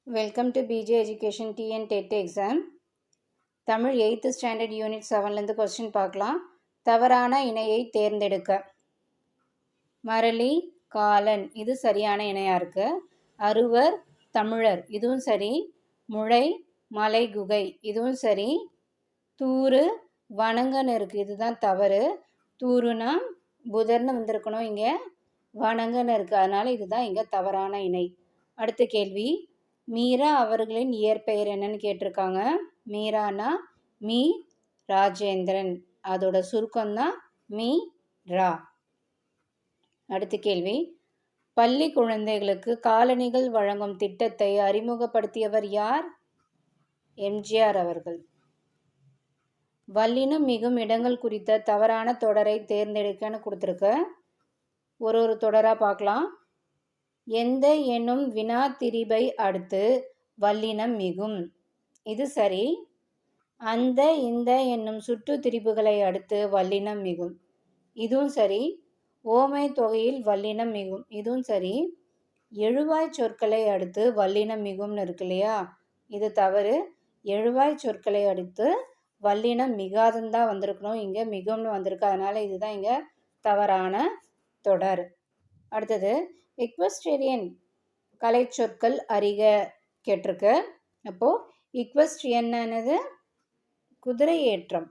Welcome to PJ education TN TET exam. Tamil 8th standard unit 7லேருந்து question பார்க்கலாம். தவறான இணையை தேர்ந்தெடுக்க. மரளி, காலன் இது சரியான இணையாக இருக்குது. அறுவர், தமிழர் இதுவும் சரி. முளை, மலை, குகை இதுவும் சரி. தூறு, வணங்கன்னு இருக்குது, இதுதான் தவறு. தூறுனா புதர்னு வந்திருக்கணும், இங்கே வணங்கன்னு இருக்குது, அதனால் இதுதான் இங்கே தவறான இணை. அடுத்த கேள்வி, மீரா அவர்களின் இயற்பெயர் என்னன்னு கேட்டிருக்காங்க. மீரானா மீ ராஜேந்திரன், அதோட சுருக்கம்தான் மீ ரா. அடுத்த கேள்வி, பள்ளி குழந்தைகளுக்கு காலணிகள் வழங்கும் திட்டத்தை அறிமுகப்படுத்தியவர் யார்? எம்ஜிஆர் அவர்கள். வல்லினம் மிகும் இடங்கள் குறித்த தவறான தொடரை தேர்ந்தெடுக்கன்னு கொடுத்துருக்க. ஒரு தொடராக பார்க்கலாம். எந்த என்னும் வினா திரிபை அடுத்து வல்லினம் மிகும், இது சரி. அந்த இந்த என்னும் சுட்டு திரிபுகளை அடுத்து வல்லினம் மிகும், இதுவும் சரி. ஓமை தொகையில் வல்லினம் மிகும், இதுவும் சரி. எழுவாய் சொற்களை அடுத்து வல்லினம் மிகும்னு இருக்கு இல்லையா, இது தவறு. எழுவாய் சொற்களை அடுத்து வல்லினம் மிகாதுன்னு தான் வந்திருக்கணும், இங்கே மிகும்னு வந்திருக்கு, அதனால் இதுதான் இங்கே தவறான தொடர். அடுத்தது, எக்வஸ்ட்ரியன் கலை சொற்கள் அறிக கேட்டிருக்கு. அப்போது எக்வஸ்ட்ரியன்னானது குதிரை ஏற்றம்,